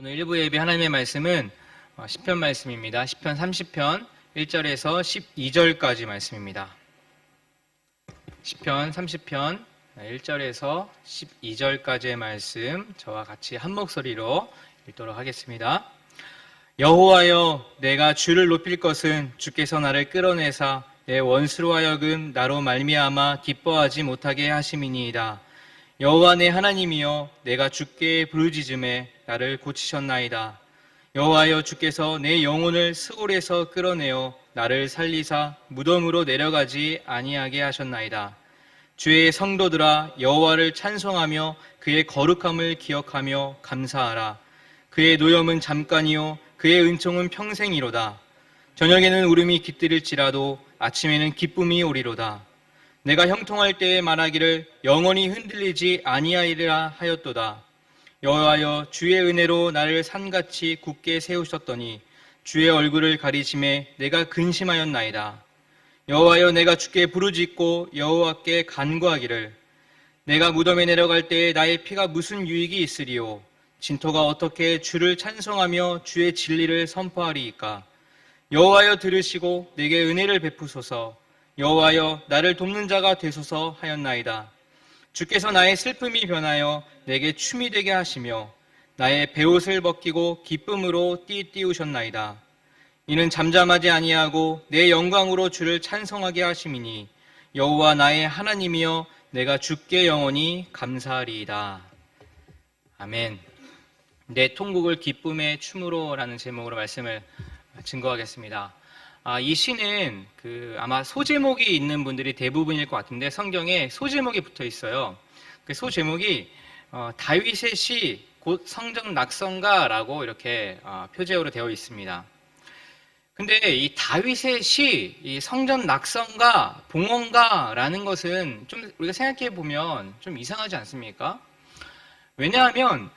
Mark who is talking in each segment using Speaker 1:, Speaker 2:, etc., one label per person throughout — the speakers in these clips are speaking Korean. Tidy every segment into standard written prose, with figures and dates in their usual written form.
Speaker 1: 오늘 1부 예배 하나님의 말씀은 시편 말씀입니다. 시편 30편 1절에서 12절까지 말씀입니다. 시편 30편 1절에서 12절까지의 말씀 저와 같이 한 목소리로 읽도록 하겠습니다. 여호와여, 내가 주를 높일 것은 주께서 나를 끌어내사 내 원수로 하여금 나로 말미암아 기뻐하지 못하게 하심이니이다. 여호와 내 하나님이여, 내가 주께 부르짖음에 나를 고치셨나이다. 여호와여, 주께서 내 영혼을 스올에서 끌어내어 나를 살리사 무덤으로 내려가지 아니하게 하셨나이다. 주의 성도들아, 여호와를 찬송하며 그의 거룩함을 기억하며 감사하라. 그의 노염은 잠깐이요 그의 은총은 평생이로다. 저녁에는 울음이 깃들일지라도 아침에는 기쁨이 오리로다. 내가 형통할 때에 말하기를 영원히 흔들리지 아니하리라 하였도다. 여호와여, 주의 은혜로 나를 산같이 굳게 세우셨더니 주의 얼굴을 가리심에 내가 근심하였나이다. 여호와여, 내가 주께 부르짖고 여호와께 간구하기를 내가 무덤에 내려갈 때에 나의 피가 무슨 유익이 있으리요? 진토가 어떻게 주를 찬송하며 주의 진리를 선포하리이까? 여호와여, 들으시고 내게 은혜를 베푸소서. 여호와여, 나를 돕는 자가 되소서 하였나이다. 주께서 나의 슬픔이 변하여 내게 춤이 되게 하시며 나의 베옷을 벗기고 기쁨으로 띠우셨나이다. 이는 잠잠하지 아니하고 내 영광으로 주를 찬송하게 하심이니 여호와 나의 하나님이여, 내가 주께 영원히 감사하리이다. 아멘. 내 통곡을 기쁨의 춤으로 라는 제목으로 말씀을 증거하겠습니다. 이 시는 아마 소제목이 있는 분들이 대부분일 것 같은데 성경에 소제목이 붙어 있어요. 그 소제목이 다윗의 시 곧 성전 낙성가라고 이렇게 표제어로 되어 있습니다. 근데 이 다윗의 시, 이 성전 낙성가, 봉헌가라는 것은 좀 우리가 생각해 보면 좀 이상하지 않습니까? 왜냐하면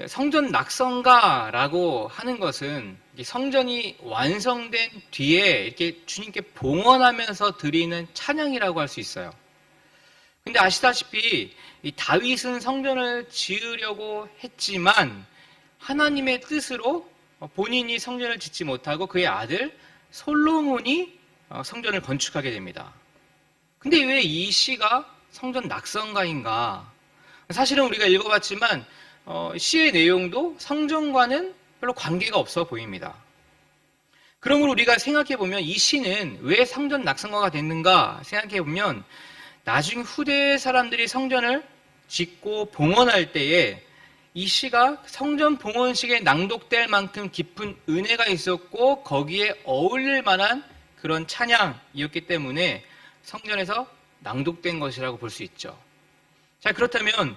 Speaker 1: 성전 낙성가라고 하는 것은 성전이 완성된 뒤에 이렇게 주님께 봉헌하면서 드리는 찬양이라고 할 수 있어요. 근데 아시다시피 이 다윗은 성전을 지으려고 했지만 하나님의 뜻으로 본인이 성전을 짓지 못하고 그의 아들 솔로몬이 성전을 건축하게 됩니다. 근데 왜 이 시가 성전 낙성가인가? 사실은 우리가 읽어봤지만 시의 내용도 성전과는 별로 관계가 없어 보입니다. 그러므로 우리가 생각해보면 이 시는 왜 성전 낙성가가 됐는가 생각해보면 나중 후대 사람들이 성전을 짓고 봉헌할 때에 이 시가 성전 봉헌식에 낭독될 만큼 깊은 은혜가 있었고 거기에 어울릴 만한 그런 찬양이었기 때문에 성전에서 낭독된 것이라고 볼 수 있죠. 자, 그렇다면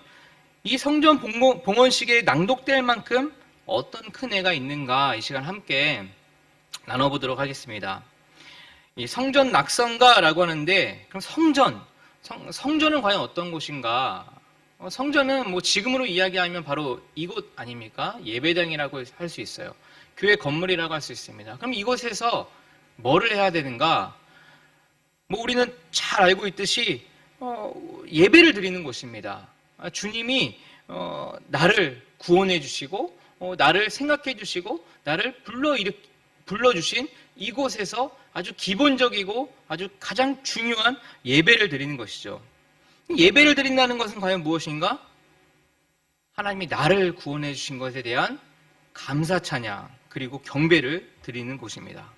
Speaker 1: 이 성전 봉헌식에 낭독될 만큼 어떤 큰 애가 있는가 이 시간 함께 나눠보도록 하겠습니다. 이 성전 낙성가라고 하는데 그럼 성전은 과연 어떤 곳인가? 성전은 뭐 지금으로 이야기하면 바로 이곳 아닙니까? 예배당이라고 할 수 있어요. 교회 건물이라고 할 수 있습니다. 그럼 이곳에서 뭐를 해야 되는가? 뭐 우리는 잘 알고 있듯이 예배를 드리는 곳입니다. 주님이 나를 구원해 주시고 나를 생각해 주시고 나를 불러주신 이곳에서 아주 기본적이고 아주 가장 중요한 예배를 드리는 것이죠. 예배를 드린다는 것은 과연 무엇인가? 하나님이 나를 구원해 주신 것에 대한 감사 찬양 그리고 경배를 드리는 곳입니다.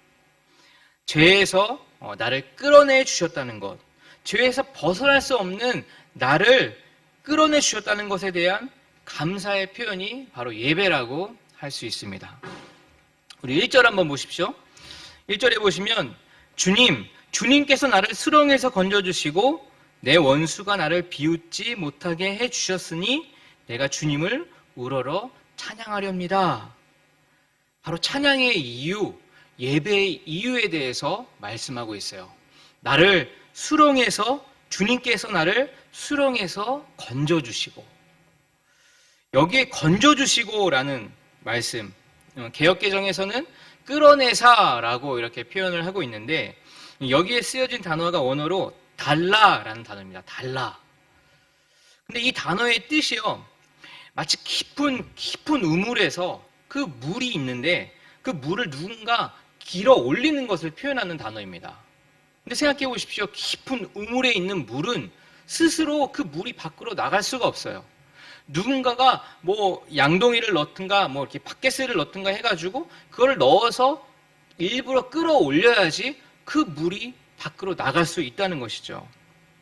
Speaker 1: 죄에서 나를 끌어내 주셨다는 것, 죄에서 벗어날 수 없는 나를 끌어내 주셨다는 것에 대한 감사의 표현이 바로 예배라고 할 수 있습니다. 우리 1절 한번 보십시오. 1절에 보시면 주님께서 나를 수렁에서 건져주시고 내 원수가 나를 비웃지 못하게 해주셨으니 내가 주님을 우러러 찬양하렵니다. 바로 찬양의 이유, 예배의 이유에 대해서 말씀하고 있어요. 주님께서 나를 수렁에서 건져주시고, 여기에 건져주시고라는 말씀, 개역개정에서는 끌어내사라고 이렇게 표현을 하고 있는데 여기에 쓰여진 단어가 원어로 달라라는 단어입니다. 달라. 근데 이 단어의 뜻이요, 마치 깊은 우물에서 그 물이 있는데 그 물을 누군가 길어 올리는 것을 표현하는 단어입니다. 근데 생각해 보십시오. 깊은 우물에 있는 물은 스스로 그 물이 밖으로 나갈 수가 없어요. 누군가가 뭐 양동이를 넣든가 뭐 이렇게 팟게스를 넣든가 해가지고 그걸 넣어서 일부러 끌어올려야지 그 물이 밖으로 나갈 수 있다는 것이죠.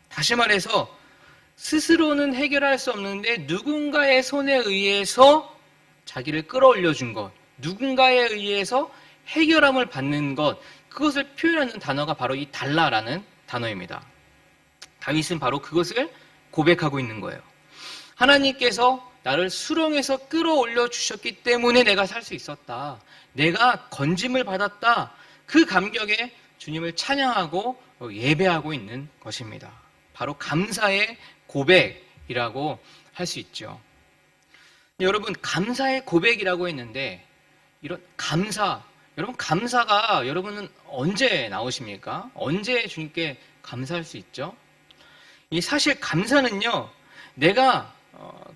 Speaker 1: 다시 말해서 스스로는 해결할 수 없는데 누군가의 손에 의해서 자기를 끌어올려 준 것, 누군가에 의해서 해결함을 받는 것, 그것을 표현하는 단어가 바로 이 달라라는 단어입니다. 다윗은 바로 그것을 고백하고 있는 거예요. 하나님께서 나를 수렁에서 끌어올려 주셨기 때문에 내가 살 수 있었다. 내가 건짐을 받았다. 그 감격에 주님을 찬양하고 예배하고 있는 것입니다. 바로 감사의 고백이라고 할 수 있죠. 여러분, 감사의 고백이라고 했는데 이런 감사, 여러분 감사가 여러분은 언제 나오십니까? 언제 주님께 감사할 수 있죠? 이 사실 감사는요, 내가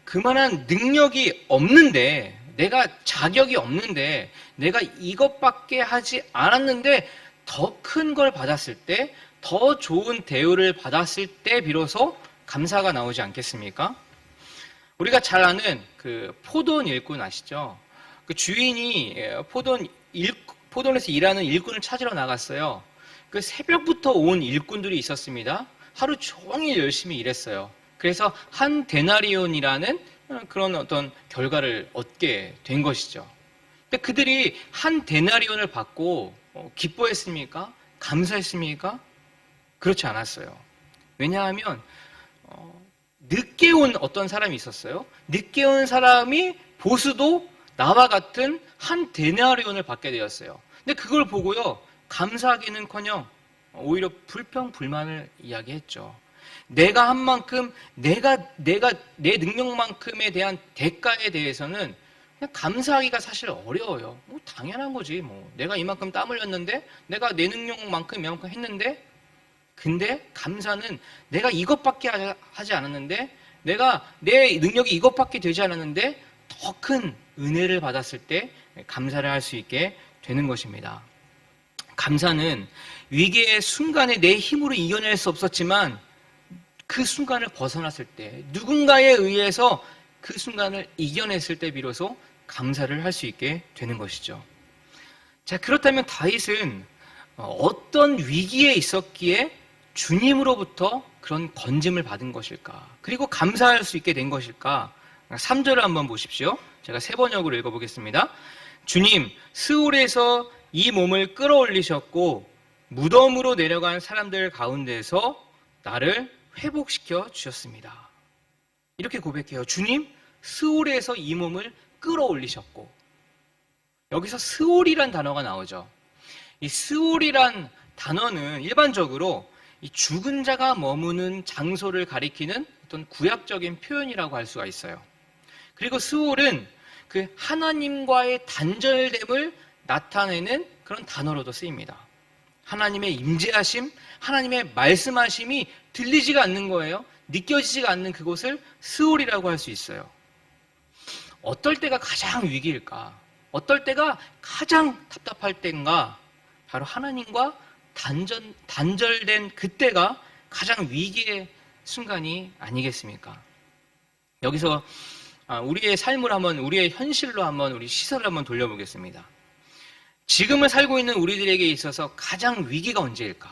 Speaker 1: 그만한 능력이 없는데, 내가 자격이 없는데, 내가 이것밖에 하지 않았는데 더 큰 걸 받았을 때, 더 좋은 대우를 받았을 때 비로소 감사가 나오지 않겠습니까? 우리가 잘 아는 그 포도원 일꾼 아시죠? 그 주인이 포도원에서 일하는 일꾼을 찾으러 나갔어요. 그 새벽부터 온 일꾼들이 있었습니다. 하루 종일 열심히 일했어요. 그래서 한 데나리온이라는 그런 어떤 결과를 얻게 된 것이죠. 근데 그들이 한 데나리온을 받고 기뻐했습니까? 감사했습니까? 그렇지 않았어요. 왜냐하면 늦게 온 어떤 사람이 있었어요. 늦게 온 사람이 보수도 나와 같은 한 데나리온을 받게 되었어요. 근데 그걸 보고요, 감사하기는커녕 오히려 불평불만을 이야기했죠. 내가 한 만큼, 내가 내 능력만큼에 대한 대가에 대해서는 그냥 감사하기가 사실 어려워요. 뭐 당연한 거지. 뭐 내가 이만큼 땀 흘렸는데, 내가 내 능력만큼 이만큼 했는데, 근데 감사는 내가 이것밖에 하지 않았는데, 내가 내 능력이 이것밖에 되지 않았는데 더 큰 은혜를 받았을 때 감사를 할 수 있게 되는 것입니다. 감사는 위기의 순간에 내 힘으로 이겨낼 수 없었지만 그 순간을 벗어났을 때, 누군가에 의해서 그 순간을 이겨냈을 때 비로소 감사를 할 수 있게 되는 것이죠. 자, 그렇다면 다윗은 어떤 위기에 있었기에 주님으로부터 그런 건짐을 받은 것일까? 그리고 감사할 수 있게 된 것일까? 3절을 한번 보십시오. 제가 세 번역으로 읽어보겠습니다. 주님, 스올에서 이 몸을 끌어올리셨고 무덤으로 내려간 사람들 가운데서 나를 회복시켜 주셨습니다. 이렇게 고백해요. 주님, 스올에서 이 몸을 끌어올리셨고, 여기서 스올이란 단어가 나오죠. 이 스올이란 단어는 일반적으로 이 죽은 자가 머무는 장소를 가리키는 어떤 구약적인 표현이라고 할 수가 있어요. 그리고 스올은 그 하나님과의 단절됨을 나타내는 그런 단어로도 쓰입니다. 하나님의 임재하심, 하나님의 말씀하심이 들리지가 않는 거예요. 느껴지지가 않는 그곳을 스올이라고 할 수 있어요. 어떨 때가 가장 위기일까? 어떨 때가 가장 답답할 때인가? 바로 하나님과 단절된 그때가 가장 위기의 순간이 아니겠습니까? 여기서 우리의 삶을 한번, 우리의 현실로 한번, 우리 시선을 한번 돌려보겠습니다. 지금을 살고 있는 우리들에게 있어서 가장 위기가 언제일까?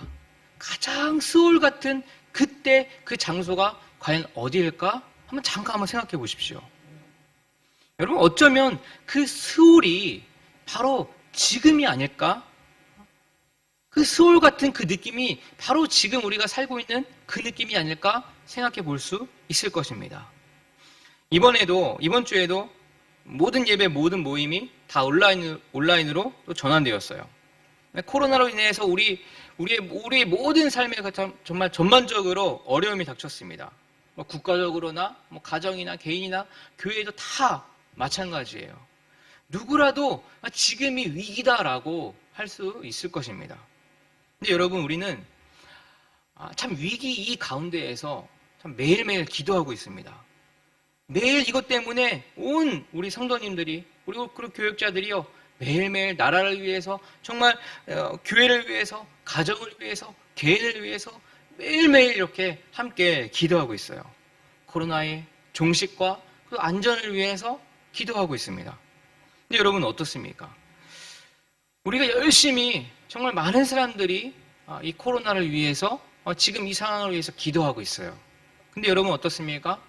Speaker 1: 가장 스올 같은 그때 그 장소가 과연 어디일까? 잠깐 한번 생각해 보십시오. 여러분, 어쩌면 그 스올이 바로 지금이 아닐까? 그 스올 같은 그 느낌이 바로 지금 우리가 살고 있는 그 느낌이 아닐까 생각해 볼 수 있을 것입니다. 이번 주에도 모든 예배, 모든 모임이 다 온라인으로 또 전환되었어요. 코로나로 인해서 우리의 모든 삶에 정말 전반적으로 어려움이 닥쳤습니다. 국가적으로나 가정이나 개인이나 교회도 다 마찬가지예요. 누구라도 지금이 위기다라고 할 수 있을 것입니다. 근데 여러분, 우리는 참 위기 이 가운데에서 참 매일매일 기도하고 있습니다. 매일 이것 때문에 온 우리 성도님들이 그리고 그 교역자들이요 매일매일 나라를 위해서 정말 교회를 위해서 가정을 위해서 개인을 위해서 매일매일 이렇게 함께 기도하고 있어요. 코로나의 종식과 그 안전을 위해서 기도하고 있습니다. 근데 여러분 어떻습니까? 우리가 열심히 정말 많은 사람들이 이 코로나를 위해서 지금 이 상황을 위해서 기도하고 있어요. 근데 여러분 어떻습니까?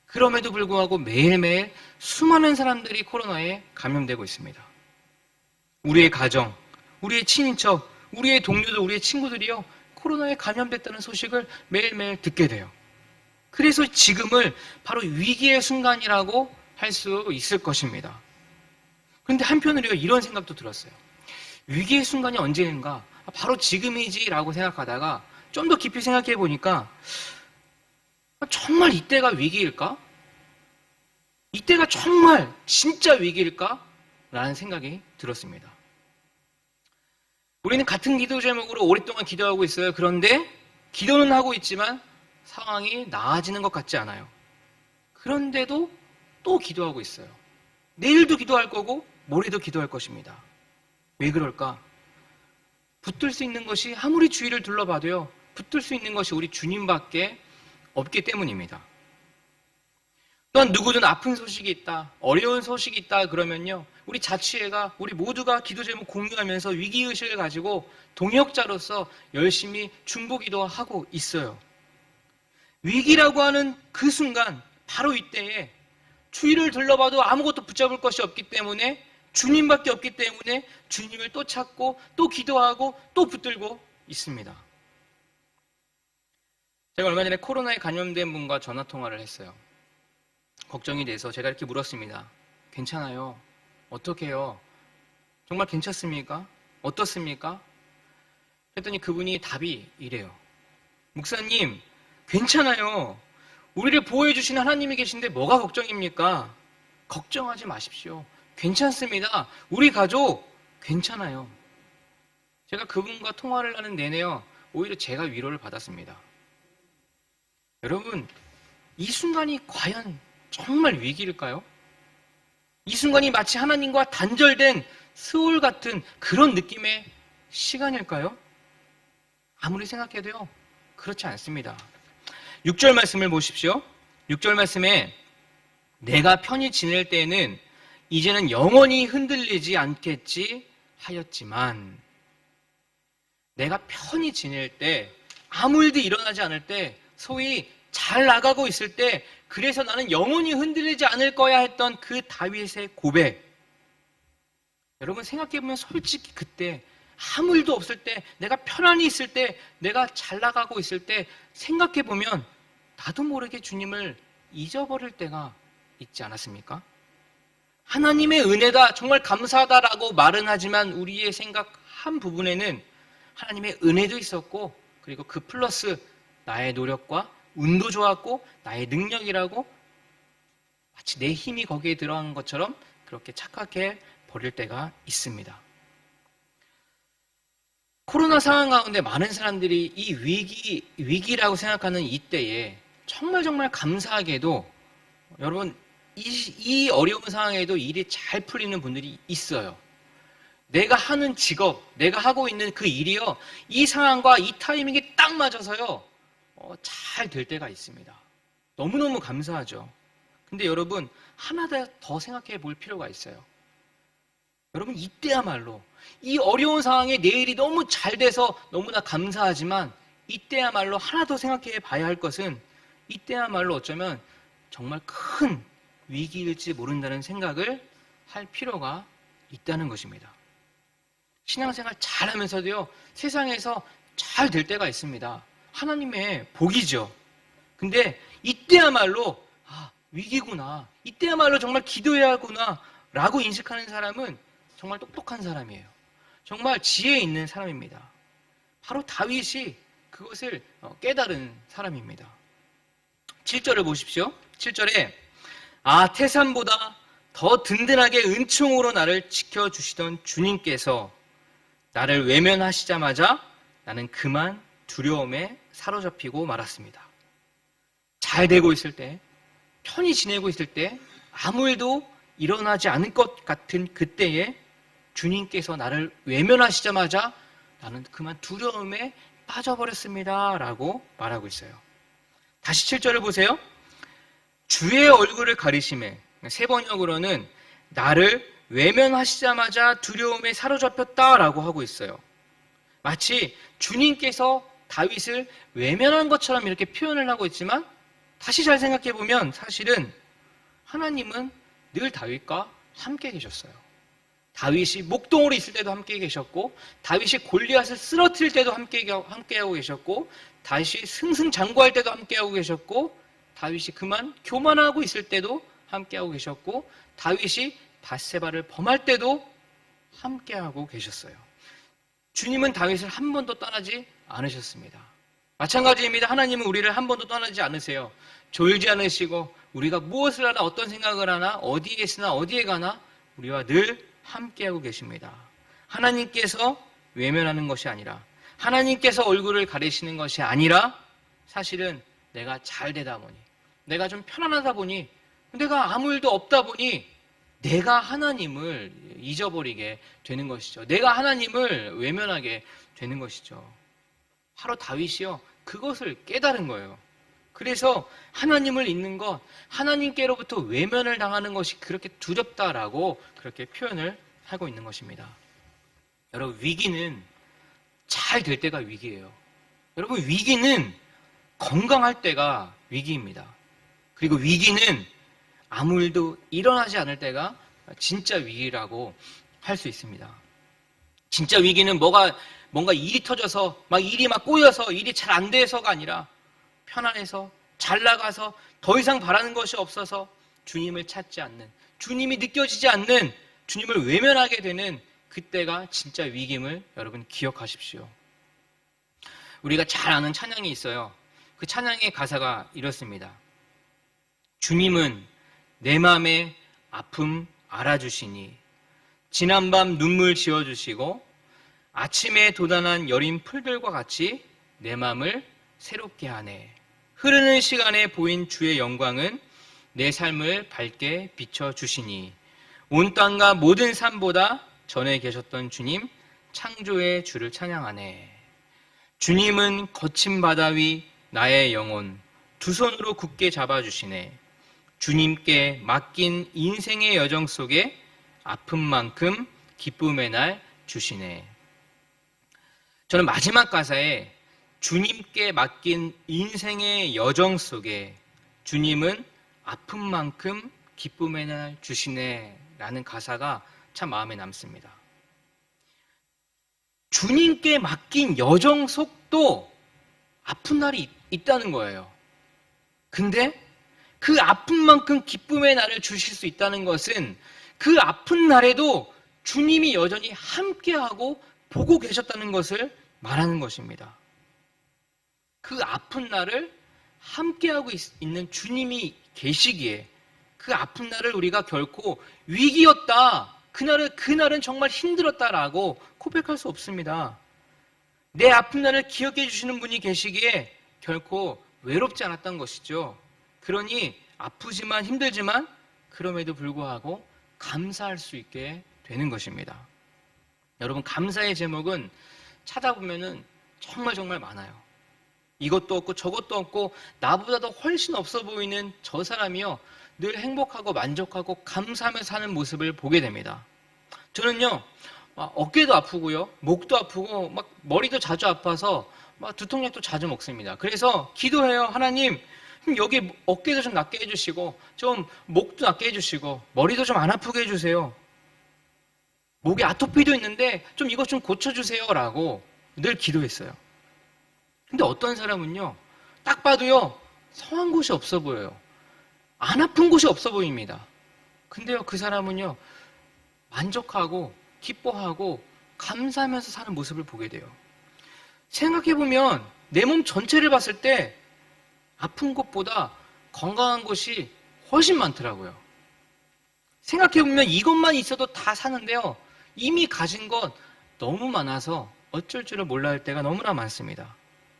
Speaker 1: 그럼에도 불구하고 매일매일 수많은 사람들이 코로나에 감염되고 있습니다. 우리의 가정, 우리의 친인척, 우리의 동료들, 우리의 친구들이요 코로나에 감염됐다는 소식을 매일매일 듣게 돼요. 그래서 지금을 바로 위기의 순간이라고 할 수 있을 것입니다. 그런데 한편으로 이런 생각도 들었어요. 위기의 순간이 언제인가? 바로 지금이지라고 생각하다가 좀 더 깊이 생각해 보니까 정말 이때가 위기일까? 이때가 정말 진짜 위기일까? 라는 생각이 들었습니다. 우리는 같은 기도 제목으로 오랫동안 기도하고 있어요. 그런데 기도는 하고 있지만 상황이 나아지는 것 같지 않아요. 그런데도 또 기도하고 있어요. 내일도 기도할 거고 모레도 기도할 것입니다. 왜 그럴까? 붙들 수 있는 것이 아무리 주위를 둘러봐도요. 붙들 수 있는 것이 우리 주님밖에 없기 때문입니다. 또한 누구든 아픈 소식이 있다, 어려운 소식이 있다 그러면요. 우리 자치회가 우리 모두가 기도 제목 공유하면서 위기의식을 가지고 동역자로서 열심히 중보기도 하고 있어요. 위기라고 하는 그 순간 바로 이때에 주위를 둘러봐도 아무것도 붙잡을 것이 없기 때문에 주님밖에 없기 때문에 주님을 또 찾고 또 기도하고 또 붙들고 있습니다. 제가 얼마 전에 코로나에 감염된 분과 전화통화를 했어요. 걱정이 돼서 제가 이렇게 물었습니다. 괜찮아요? 어떻게 해요? 정말 괜찮습니까? 어떻습니까? 그랬더니 그분이 답이 이래요. 목사님, 괜찮아요. 우리를 보호해 주시는 하나님이 계신데 뭐가 걱정입니까? 걱정하지 마십시오. 괜찮습니다. 우리 가족 괜찮아요. 제가 그분과 통화를 하는 내내요. 오히려 제가 위로를 받았습니다. 여러분, 이 순간이 과연 정말 위기일까요? 이 순간이 마치 하나님과 단절된 스올 같은 그런 느낌의 시간일까요? 아무리 생각해도요, 그렇지 않습니다. 6절 말씀을 보십시오. 6절 말씀에 내가 편히 지낼 때에는 이제는 영원히 흔들리지 않겠지 하였지만 내가 편히 지낼 때 아무 일도 일어나지 않을 때 소위 잘 나가고 있을 때 그래서 나는 영원히 흔들리지 않을 거야 했던 그 다윗의 고백. 여러분 생각해보면 솔직히 그때 아무 일도 없을 때 내가 편안히 있을 때 내가 잘 나가고 있을 때 생각해보면 나도 모르게 주님을 잊어버릴 때가 있지 않았습니까? 하나님의 은혜다 정말 감사하다라고 말은 하지만 우리의 생각 한 부분에는 하나님의 은혜도 있었고 그리고 그 플러스 나의 노력과 운도 좋았고 나의 능력이라고 마치 내 힘이 거기에 들어간 것처럼 그렇게 착각해 버릴 때가 있습니다. 코로나 상황 가운데 많은 사람들이 이 위기라고 생각하는 이때에 정말 감사하게도 여러분 이 어려운 상황에도 일이 잘 풀리는 분들이 있어요. 내가 하는 직업, 내가 하고 있는 그 일이요. 이 상황과 이 타이밍이 딱 맞아서요. 잘 될 때가 있습니다. 너무너무 감사하죠. 근데 여러분 하나 더 생각해 볼 필요가 있어요. 여러분 이때야말로 이 어려운 상황에 내 일이 너무 잘 돼서 너무나 감사하지만 이때야말로 하나 더 생각해 봐야 할 것은 이때야말로 어쩌면 정말 큰 위기일지 모른다는 생각을 할 필요가 있다는 것입니다. 신앙생활 잘하면서도요. 세상에서 잘 될 때가 있습니다. 하나님의 복이죠. 근데 이때야말로 위기구나. 이때야말로 정말 기도해야 하구나 라고 인식하는 사람은 정말 똑똑한 사람이에요. 정말 지혜 있는 사람입니다. 바로 다윗이 그것을 깨달은 사람입니다. 7절을 보십시오. 7절에 태산보다 더 든든하게 은총으로 나를 지켜주시던 주님께서 나를 외면하시자마자 나는 그만 두려움에 사로잡히고 말았습니다. 잘 되고 있을 때, 편히 지내고 있을 때, 아무 일도 일어나지 않을 것 같은 그때에 주님께서 나를 외면하시자마자 나는 그만 두려움에 빠져버렸습니다 라고 말하고 있어요. 다시 7절을 보세요. 주의 얼굴을 가리심에, 세 번역으로는 나를 외면하시자마자 두려움에 사로잡혔다라고 하고 있어요. 마치 주님께서 다윗을 외면한 것처럼 이렇게 표현을 하고 있지만 다시 잘 생각해 보면 사실은 하나님은 늘 다윗과 함께 계셨어요. 다윗이 목동으로 있을 때도 함께 계셨고, 다윗이 골리앗을 쓰러뜨릴 때도 함께하고 계셨고, 다윗이 승승장구할 때도 함께하고 계셨고, 다윗이 그만 교만하고 있을 때도 함께하고 계셨고, 다윗이 밧세바를 범할 때도 함께하고 계셨어요. 주님은 다윗을 한 번도 떠나지 않으셨습니다. 마찬가지입니다. 하나님은 우리를 한 번도 떠나지 않으세요. 졸지 않으시고 우리가 무엇을 하나 어떤 생각을 하나 어디에 있으나 어디에 가나 우리와 늘 함께하고 계십니다. 하나님께서 외면하는 것이 아니라, 하나님께서 얼굴을 가리시는 것이 아니라, 사실은 내가 잘 되다 보니, 내가 좀 편안하다 보니, 내가 아무 일도 없다 보니 내가 하나님을 잊어버리게 되는 것이죠. 내가 하나님을 외면하게 되는 것이죠. 바로 다윗이요, 그것을 깨달은 거예요. 그래서 하나님을 잊는 것, 하나님께로부터 외면을 당하는 것이 그렇게 두렵다라고 그렇게 표현을 하고 있는 것입니다. 여러분, 위기는 잘 될 때가 위기예요. 여러분, 위기는 건강할 때가 위기입니다. 그리고 위기는 아무 일도 일어나지 않을 때가 진짜 위기라고 할 수 있습니다. 진짜 위기는 뭔가 일이 터져서 일이 꼬여서 일이 잘 안 돼서가 아니라 편안해서 잘 나가서 더 이상 바라는 것이 없어서 주님을 찾지 않는, 주님이 느껴지지 않는, 주님을 외면하게 되는 그때가 진짜 위기임을 여러분 기억하십시오. 우리가 잘 아는 찬양이 있어요. 그 찬양의 가사가 이렇습니다. 주님은 내 마음의 아픔 알아주시니 지난밤 눈물 지어주시고 아침에 돋아난 여린 풀들과 같이 내 마음을 새롭게 하네. 흐르는 시간에 보인 주의 영광은 내 삶을 밝게 비춰주시니 온 땅과 모든 삶보다 전에 계셨던 주님 창조의 주를 찬양하네. 주님은 거친 바다 위 나의 영혼 두 손으로 굳게 잡아주시네. 주님께 맡긴 인생의 여정 속에 아픔만큼 기쁨의 날 주시네. 저는 마지막 가사에 주님께 맡긴 인생의 여정 속에 주님은 아픔만큼 기쁨의 날 주시네 라는 가사가 참 마음에 남습니다. 주님께 맡긴 여정 속도 아픈 날이 있다는 거예요. 근데 그 아픈 만큼 기쁨의 날을 주실 수 있다는 것은 그 아픈 날에도 주님이 여전히 함께하고 보고 계셨다는 것을 말하는 것입니다. 그 아픈 날을 함께하고 있는 주님이 계시기에 그 아픈 날을 우리가 결코 위기였다, 그날은 정말 힘들었다라고 고백할 수 없습니다. 내 아픈 날을 기억해 주시는 분이 계시기에 결코 외롭지 않았던 것이죠. 그러니 아프지만 힘들지만 그럼에도 불구하고 감사할 수 있게 되는 것입니다. 여러분, 감사의 제목은 찾아보면은 정말 많아요. 이것도 없고 저것도 없고 나보다도 훨씬 없어 보이는 저 사람이요, 늘 행복하고 만족하고 감사하며 사는 모습을 보게 됩니다. 저는요, 어깨도 아프고요, 목도 아프고 머리도 자주 아파서 두통약도 자주 먹습니다. 그래서 기도해요. 하나님, 여기 어깨도 좀 낫게 해주시고 좀 목도 낫게 해주시고 머리도 좀 안 아프게 해주세요. 목에 아토피도 있는데 좀 이것 좀 고쳐주세요 라고 늘 기도했어요. 근데 어떤 사람은요, 딱 봐도요 성한 곳이 없어 보여요. 안 아픈 곳이 없어 보입니다. 근데요, 그 사람은요 만족하고 기뻐하고 감사하면서 사는 모습을 보게 돼요. 생각해보면 내 몸 전체를 봤을 때 아픈 곳보다 건강한 곳이 훨씬 많더라고요. 생각해보면 이것만 있어도 다 사는데요, 이미 가진 것 너무 많아서 어쩔 줄을 몰라 할 때가 너무나 많습니다.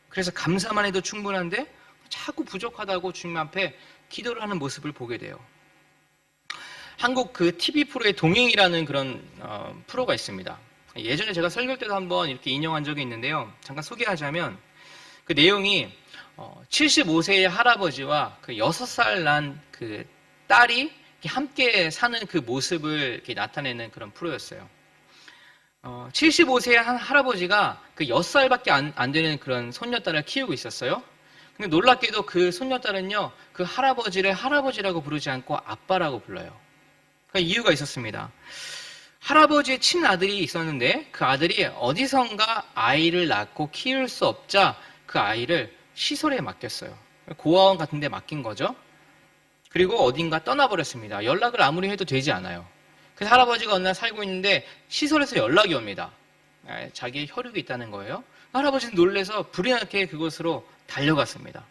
Speaker 1: 그래서 감사만 해도 충분한데 자꾸 부족하다고 주님 앞에 기도를 하는 모습을 보게 돼요. 한국 그 TV 프로의 동행이라는 그런 프로가 있습니다. 예전에 제가 설교 때도 한번 이렇게 인용한 적이 있는데요. 잠깐 소개하자면 그 내용이 75세의 할아버지와 그 6살 난 그 딸이 함께 사는 그 모습을 이렇게 나타내는 그런 프로였어요. 75세의 한 할아버지가 그 6살밖에 안 되는 그런 손녀딸을 키우고 있었어요. 근데 놀랍게도 그 손녀딸은요, 그 할아버지를 할아버지라고 부르지 않고 아빠라고 불러요. 그 이유가 있었습니다. 할아버지의 친아들이 있었는데 그 아들이 어디선가 아이를 낳고 키울 수 없자 그 아이를 시설에 맡겼어요. 고아원 같은 데 맡긴 거죠. 그리고 어딘가 떠나버렸습니다. 연락을 아무리 해도 되지 않아요. 그래서 할아버지가 어느 날 살고 있는데 시설에서 연락이 옵니다. 자기의 혈육이 있다는 거예요. 할아버지는 놀라서 불이 나게 그곳으로 달려갔습니다.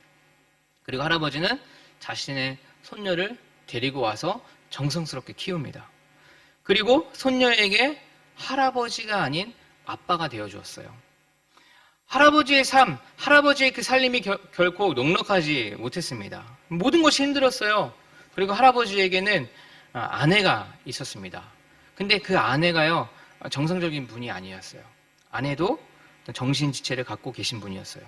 Speaker 1: 그리고 할아버지는 자신의 손녀를 데리고 와서 정성스럽게 키웁니다. 그리고 손녀에게 할아버지가 아닌 아빠가 되어주었어요. 할아버지의 삶, 할아버지의 그 살림이 결코 넉넉하지 못했습니다. 모든 것이 힘들었어요. 그리고 할아버지에게는 아내가 있었습니다. 근데 그 아내가요, 정상적인 분이 아니었어요. 아내도 정신지체를 갖고 계신 분이었어요.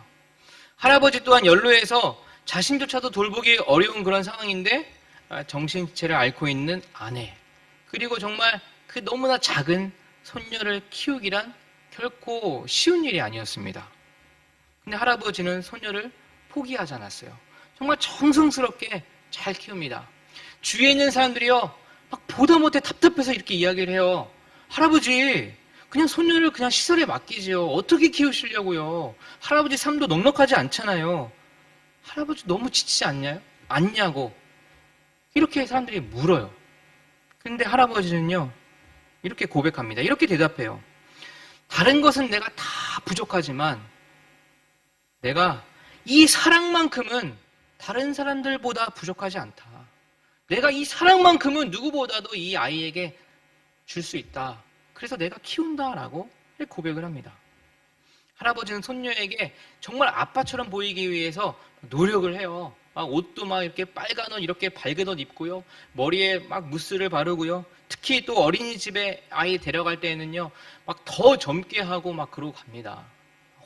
Speaker 1: 할아버지 또한 연로해서 자신조차도 돌보기 어려운 그런 상황인데 정신지체를 앓고 있는 아내, 그리고 정말 그 너무나 작은 손녀를 키우기란 결코 쉬운 일이 아니었습니다. 근데 할아버지는 손녀를 포기하지 않았어요. 정말 정성스럽게 잘 키웁니다. 주위에 있는 사람들이요, 막 보다 못해 답답해서 이렇게 이야기를 해요. 할아버지, 그냥 손녀를 그냥 시설에 맡기지요. 어떻게 키우시려고요? 할아버지 삶도 넉넉하지 않잖아요. 할아버지 너무 지치지 않냐고. 이렇게 사람들이 물어요. 근데 할아버지는요, 이렇게 고백합니다. 이렇게 대답해요. 다른 것은 내가 다 부족하지만 내가 이 사랑만큼은 다른 사람들보다 부족하지 않다. 내가 이 사랑만큼은 누구보다도 이 아이에게 줄 수 있다. 그래서 내가 키운다라고 고백을 합니다. 할아버지는 손녀에게 정말 아빠처럼 보이기 위해서 노력을 해요. 막 옷도 막 이렇게 빨간 옷, 이렇게 밝은 옷 입고요. 머리에 막 무스를 바르고요. 특히 또 어린이집에 아이 데려갈 때에는요, 막 더 젊게 하고 막 그러고 갑니다.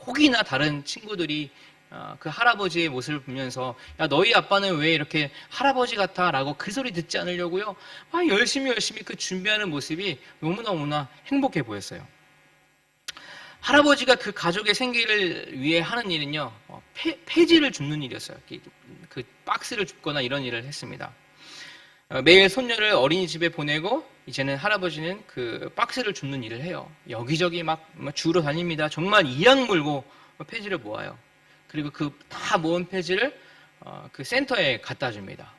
Speaker 1: 혹이나 다른 친구들이 그 할아버지의 모습을 보면서 야, 너희 아빠는 왜 이렇게 할아버지 같아? 라고 그 소리 듣지 않으려고요. 막 열심히 그 준비하는 모습이 너무너무나 행복해 보였어요. 할아버지가 그 가족의 생계를 위해 하는 일은요, 폐지를 줍는 일이었어요. 그 박스를 줍거나 이런 일을 했습니다. 매일 손녀를 어린이집에 보내고 이제는 할아버지는 그 박스를 줍는 일을 해요. 여기저기 막 주로 다닙니다. 정말 이악 물고 폐지를 모아요. 그리고 그 다 모은 폐지를 그 센터에 갖다 줍니다.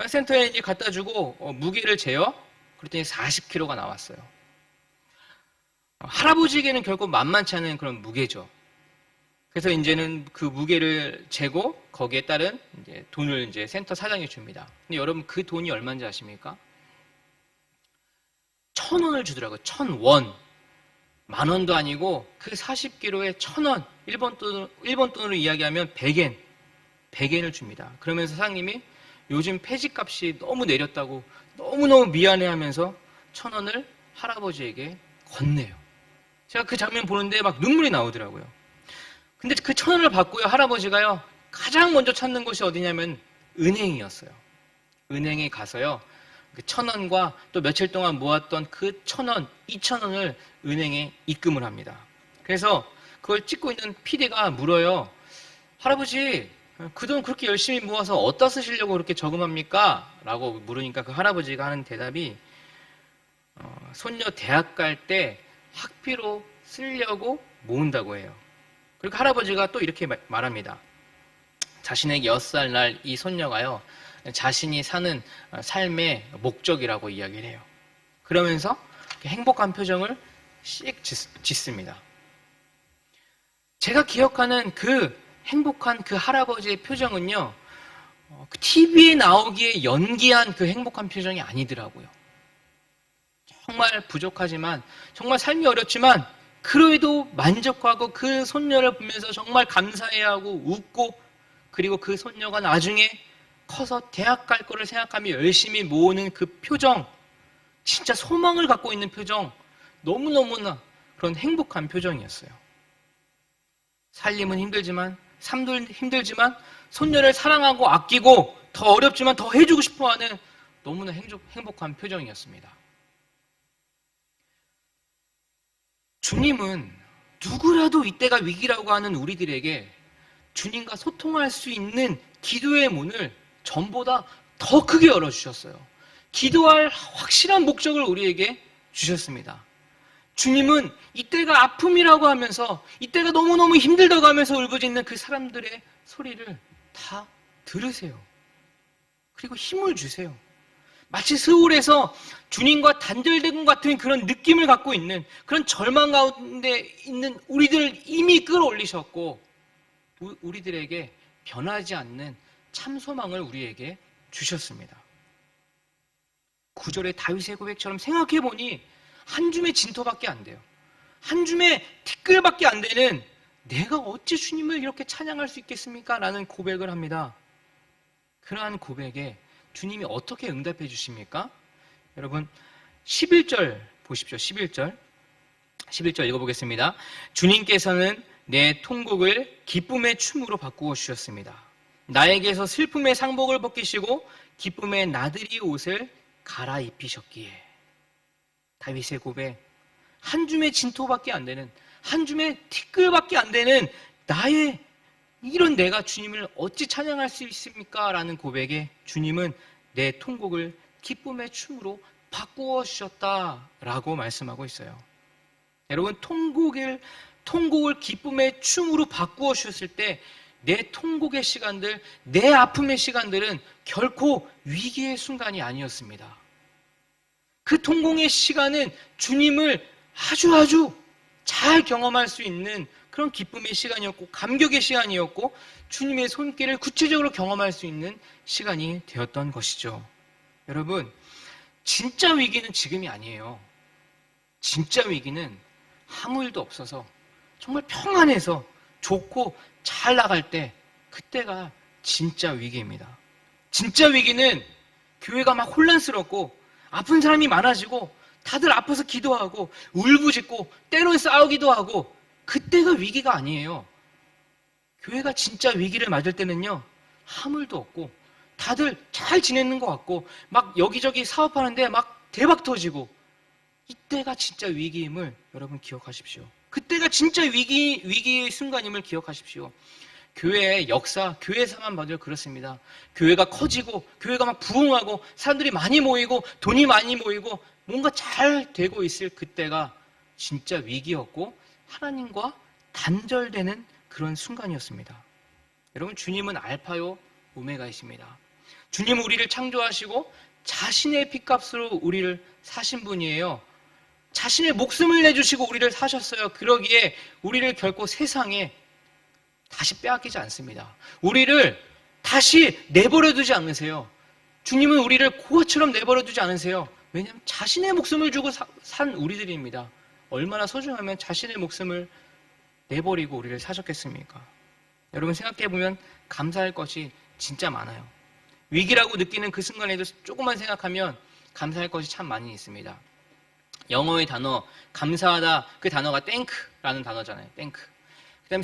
Speaker 1: 센터에 이제 갖다 주고 무게를 재요. 그랬더니 40kg가 나왔어요. 할아버지에게는 결코 만만치 않은 그런 무게죠. 그래서 이제는 그 무게를 재고 거기에 따른 이제 돈을 이제 센터 사장이 줍니다. 근데 여러분 그 돈이 얼마인지 아십니까? 1,000원을 주더라고요. 1,000원. 10,000원도 아니고 그 40kg에 1,000원. 일본 돈으로 이야기하면 100엔. 100엔을 줍니다. 그러면서 사장님이 요즘 폐지값이 너무 내렸다고 너무너무 미안해하면서 1,000원을 할아버지에게 건네요. 제가 그 장면 보는데 막 눈물이 나오더라고요. 근데 그 1,000원을 받고요, 할아버지가요, 가장 먼저 찾는 곳이 어디냐면 은행이었어요. 은행에 가서요, 그 1,000원과 또 며칠 동안 모았던 그 1,000원, 2,000원을 은행에 입금을 합니다. 그래서 그걸 찍고 있는 PD가 물어요. 할아버지, 그 돈 그렇게 열심히 모아서 어디다 쓰시려고 그렇게 저금합니까? 라고 물으니까 그 할아버지가 하는 대답이 손녀 대학 갈 때 학비로 쓰려고 모은다고 해요. 그리고 할아버지가 또 이렇게 말합니다. 자신에게 6살 날 이 손녀가요, 자신이 사는 삶의 목적이라고 이야기를 해요. 그러면서 행복한 표정을 씩 짓습니다. 제가 기억하는 그 행복한 그 할아버지의 표정은요, 그 TV에 나오기에 연기한 그 행복한 표정이 아니더라고요. 정말 부족하지만, 정말 삶이 어렵지만, 그래도 만족하고 그 손녀를 보면서 정말 감사해하고 웃고, 그리고 그 손녀가 나중에 커서 대학 갈 거를 생각하며 열심히 모으는 그 표정, 진짜 소망을 갖고 있는 표정, 너무너무나 그런 행복한 표정이었어요. 살림은 힘들지만, 삶도 힘들지만, 손녀를 사랑하고 아끼고 더 어렵지만 더 해주고 싶어하는 너무나 행복한 표정이었습니다. 주님은 누구라도 이때가 위기라고 하는 우리들에게 주님과 소통할 수 있는 기도의 문을 전보다 더 크게 열어주셨어요. 기도할 확실한 목적을 우리에게 주셨습니다. 주님은 이때가 아픔이라고 하면서, 이때가 너무너무 힘들다고 하면서 울부짖는 그 사람들의 소리를 다 들으세요. 그리고 힘을 주세요. 마치 스울에서 주님과 단절된 것 같은 그런 느낌을 갖고 있는, 그런 절망 가운데 있는 우리들을 이미 끌어올리셨고, 우리들에게 변하지 않는 참 소망을 우리에게 주셨습니다. 9절의 다윗의 고백처럼 생각해보니 한 줌의 진토밖에 안 돼요. 한 줌의 티끌밖에 안 되는 내가 어찌 주님을 이렇게 찬양할 수 있겠습니까? 라는 고백을 합니다. 그러한 고백에 주님이 어떻게 응답해 주십니까? 여러분 11절 보십시오. 11절 읽어보겠습니다. 주님께서는 내 통곡을 기쁨의 춤으로 바꾸어 주셨습니다. 나에게서 슬픔의 상복을 벗기시고 기쁨의 나들이 옷을 갈아입히셨기에. 다윗의 고백, 한 줌의 진토밖에 안 되는, 한 줌의 티끌밖에 안 되는 나의 이런 내가 주님을 어찌 찬양할 수 있습니까? 라는 고백에 주님은 내 통곡을 기쁨의 춤으로 바꾸어 주셨다라고 말씀하고 있어요. 여러분, 통곡을 기쁨의 춤으로 바꾸어 주셨을 때 내 통곡의 시간들, 내 아픔의 시간들은 결코 위기의 순간이 아니었습니다. 그 통곡의 시간은 주님을 아주 잘 경험할 수 있는 그런 기쁨의 시간이었고, 감격의 시간이었고, 주님의 손길을 구체적으로 경험할 수 있는 시간이 되었던 것이죠. 여러분, 진짜 위기는 지금이 아니에요. 진짜 위기는 아무 일도 없어서 정말 평안해서 좋고 잘 나갈 때, 그때가 진짜 위기입니다. 진짜 위기는 교회가 막 혼란스럽고 아픈 사람이 많아지고 다들 아파서 기도하고 울부짖고 때론 싸우기도 하고, 그때가 위기가 아니에요. 교회가 진짜 위기를 맞을 때는요, 아무 일도 없고 다들 잘 지내는 것 같고 막 여기저기 사업하는데 막 대박 터지고, 이때가 진짜 위기임을 여러분 기억하십시오. 그때가 진짜 위기의 순간임을 기억하십시오. 교회의 역사, 교회에서만 봐도 그렇습니다. 교회가 커지고 교회가 막 부흥하고 사람들이 많이 모이고 돈이 많이 모이고 뭔가 잘 되고 있을 그때가 진짜 위기였고 하나님과 단절되는 그런 순간이었습니다. 여러분, 주님은 알파요 오메가이십니다. 주님은 우리를 창조하시고 자신의 핏값으로 우리를 사신 분이에요. 자신의 목숨을 내주시고 우리를 사셨어요. 그러기에 우리를 결코 세상에 다시 빼앗기지 않습니다. 우리를 다시 내버려두지 않으세요. 주님은 우리를 고아처럼 내버려두지 않으세요. 왜냐하면 자신의 목숨을 주고 산 우리들입니다. 얼마나 소중하면 자신의 목숨을 내버리고 우리를 사셨겠습니까? 여러분, 생각해보면 감사할 것이 진짜 많아요. 위기라고 느끼는 그 순간에도 조금만 생각하면 감사할 것이 참 많이 있습니다. 영어의 단어, 감사하다, 그 단어가 땡크라는 단어잖아요. 땡크. 그 다음에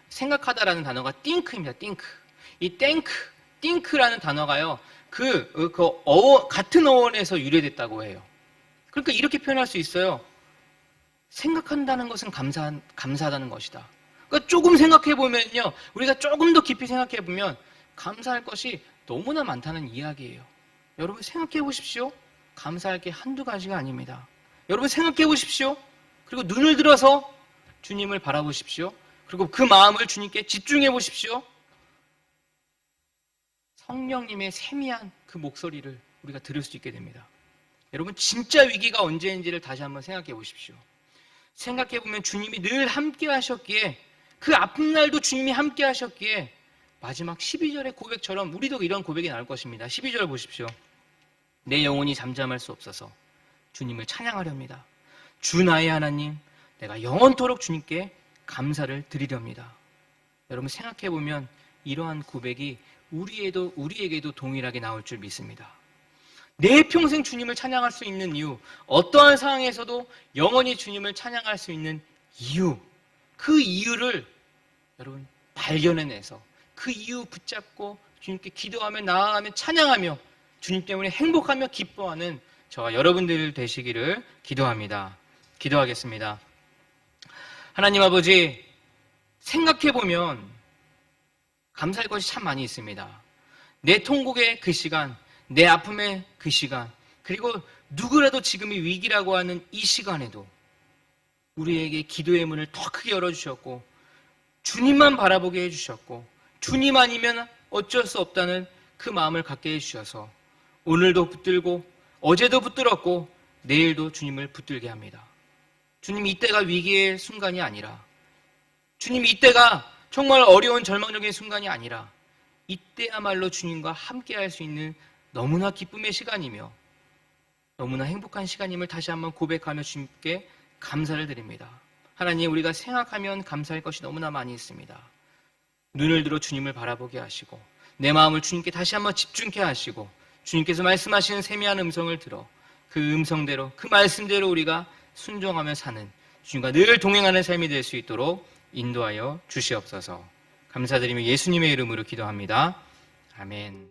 Speaker 1: 생각하다라는 단어가 think입니다. think. 이 think라는 단어가요, 같은 어원에서 유래됐다고 해요. 그러니까 이렇게 표현할 수 있어요. 생각한다는 것은 감사하다는 것이다. 그러니까 조금 생각해보면요, 우리가 조금 더 깊이 생각해보면 감사할 것이 너무나 많다는 이야기예요. 여러분, 생각해보십시오. 감사할 게 한두 가지가 아닙니다. 여러분, 생각해보십시오. 그리고 눈을 들어서 주님을 바라보십시오. 그리고 그 마음을 주님께 집중해보십시오. 성령님의 세미한 그 목소리를 우리가 들을 수 있게 됩니다. 여러분, 진짜 위기가 언제인지를 다시 한번 생각해 보십시오. 생각해 보면 주님이 늘 함께 하셨기에, 그 아픈 날도 주님이 함께 하셨기에 마지막 12절의 고백처럼 우리도 이런 고백이 나올 것입니다. 12절 보십시오. 내 영혼이 잠잠할 수 없어서 주님을 찬양하렵니다. 주 나의 하나님, 내가 영원토록 주님께 감사를 드리렵니다. 여러분, 생각해 보면 이러한 고백이 우리에게도 동일하게 나올 줄 믿습니다. 내 평생 주님을 찬양할 수 있는 이유, 어떠한 상황에서도 영원히 주님을 찬양할 수 있는 이유, 그 이유를 여러분 발견해내서 그 이유 붙잡고 주님께 기도하며 나아가며 찬양하며 주님 때문에 행복하며 기뻐하는 저와 여러분들 되시기를 기도합니다. 기도하겠습니다. 하나님 아버지, 생각해보면 감사할 것이 참 많이 있습니다. 내 통곡의 그 시간, 내 아픔의 그 시간, 그리고 누구라도 지금이 위기라고 하는 이 시간에도 우리에게 기도의 문을 더 크게 열어주셨고 주님만 바라보게 해주셨고 주님 아니면 어쩔 수 없다는 그 마음을 갖게 해주셔서 오늘도 붙들고 어제도 붙들었고 내일도 주님을 붙들게 합니다. 주님, 이때가 위기의 순간이 아니라, 주님, 이때가 정말 어려운 절망적인 순간이 아니라 이때야말로 주님과 함께할 수 있는 너무나 기쁨의 시간이며 너무나 행복한 시간임을 다시 한번 고백하며 주님께 감사를 드립니다. 하나님, 우리가 생각하면 감사할 것이 너무나 많이 있습니다. 눈을 들어 주님을 바라보게 하시고 내 마음을 주님께 다시 한번 집중케 하시고 주님께서 말씀하시는 세미한 음성을 들어 그 음성대로, 그 말씀대로 우리가 순종하며 사는 주님과 늘 동행하는 삶이 될 수 있도록 인도하여 주시옵소서. 감사드리며 예수님의 이름으로 기도합니다. 아멘.